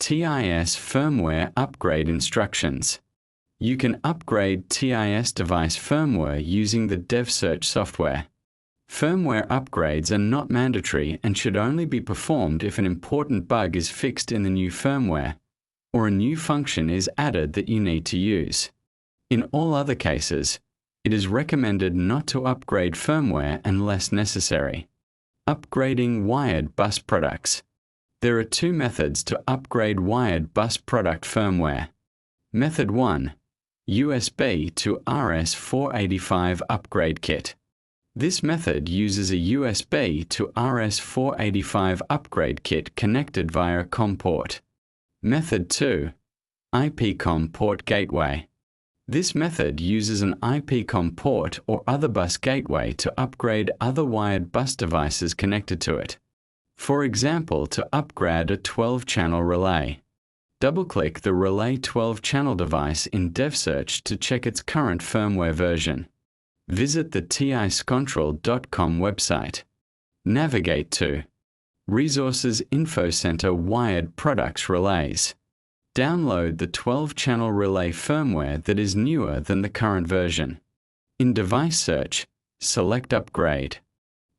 TIS firmware upgrade instructions. You can upgrade TIS device firmware using the DevSearch software. Firmware upgrades are not mandatory and should only be performed if an important bug is fixed in the new firmware, or a new function is added that you need to use. In all other cases, it is recommended not to upgrade firmware unless necessary. Upgrading wired bus products. There are two methods to upgrade wired bus product firmware. Method 1. USB to RS485 upgrade kit. This method uses a USB to RS485 upgrade kit connected via a COM port. Method 2. IP-COM port gateway. This method uses an IP-COM port or other bus gateway to upgrade other wired bus devices connected to it. For example, to upgrade a 12-channel relay. Double-click the Relay 12-channel device in DevSearch to check its current firmware version. Visit the tiscontrol.com website. Navigate to Resources Info Center Wired Products Relays. Download the 12-channel relay firmware that is newer than the current version. In Device Search, select Upgrade.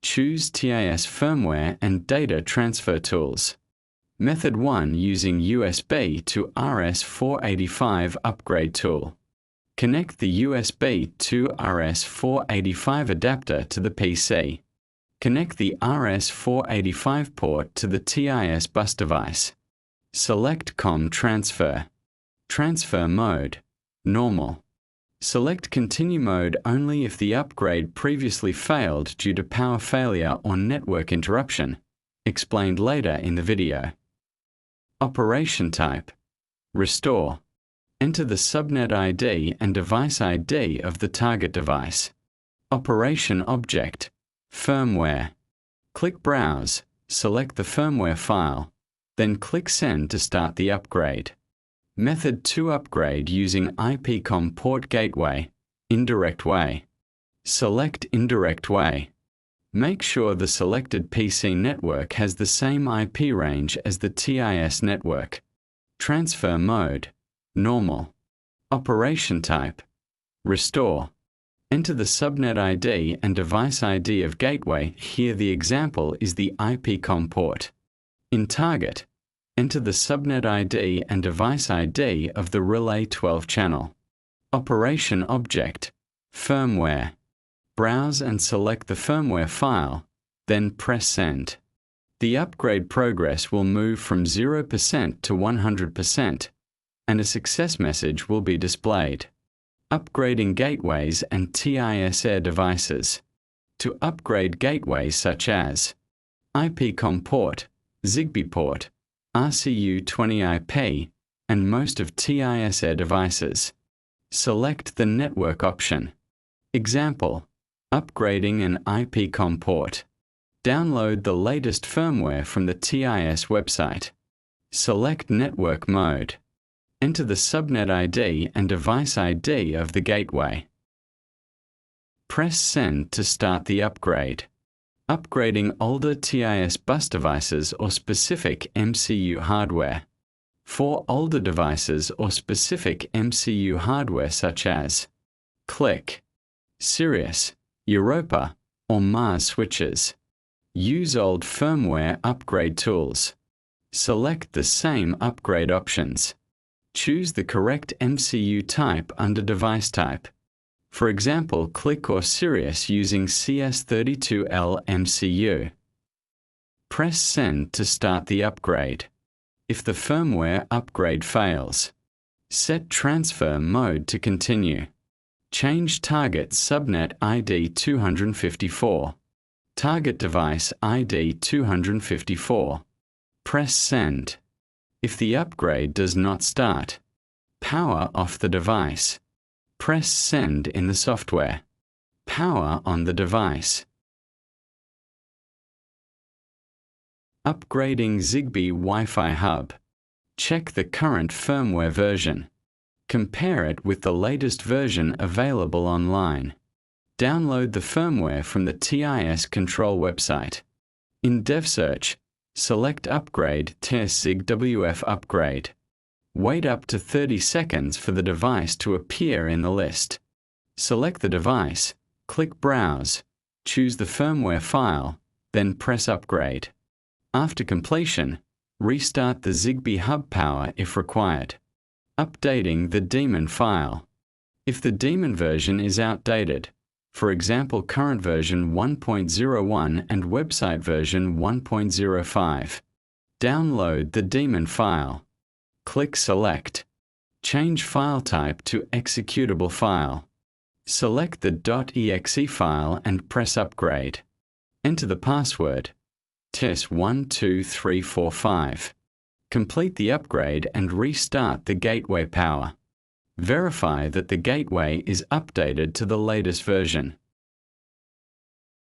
Choose TIS firmware and data transfer tools. Method 1 using USB to RS485 upgrade tool. Connect the USB to RS485 adapter to the PC. Connect the RS485 port to the TIS bus device. Select COM transfer. Transfer mode, normal. Select continue mode only if the upgrade previously failed due to power failure or network interruption, explained later in the video. Operation type, restore. Enter the subnet ID and device ID of the target device. Operation object, firmware. Click Browse, select the firmware file, then click Send to start the upgrade. Method 2 upgrade using IP-COM port gateway, Indirect Way. Select Indirect Way. Make sure the selected PC network has the same IP range as the TIS network. Transfer mode, normal. Operation type, restore. Enter the subnet ID and device ID of gateway. Here the example is the IP-COM port. In target, enter the subnet ID and device ID of the Relay 12 channel. Operation object, firmware. Browse and select the firmware file, then press Send. The upgrade progress will move from 0% to 100%, and a success message will be displayed. Upgrading gateways and TIS Air devices. To upgrade gateways such as IP-COM port, Zigbee Port, RCU20IP, and most of TIS Air devices. Select the network option. Example, upgrading an IP-COM port. Download the latest firmware from the TIS website. Select network mode. Enter the subnet ID and device ID of the gateway. Press Send to start the upgrade. Upgrading older TIS bus devices or specific MCU hardware. For older devices or specific MCU hardware such as Click, Sirius, Europa, or Mars switches. Use old firmware upgrade tools. Select the same upgrade options. Choose the correct MCU type under device type. For example, Click or Sirius using CS32L MCU. Press Send to start the upgrade. If the firmware upgrade fails, set transfer mode to continue. Change target subnet ID 254. Target device ID 254. Press Send. If the upgrade does not start, power off the device. Press Send in the software. Power on the device. Upgrading Zigbee Wi-Fi Hub. Check the current firmware version. Compare it with the latest version available online. Download the firmware from the TIS Control website. In DevSearch, Select Upgrade TS ZigWF Upgrade. Wait up to 30 seconds for the device to appear in the list. Select the device, click Browse, choose the firmware file, then press Upgrade. After completion, restart the Zigbee Hub power if required. Updating the daemon file. If the daemon version is outdated, for example current version 1.01 and website version 1.05, download the daemon file. Click Select. Change file type to executable file. Select the .exe file and press Upgrade. Enter the password TES12345. Complete the upgrade and restart the gateway power. Verify that the gateway is updated to the latest version.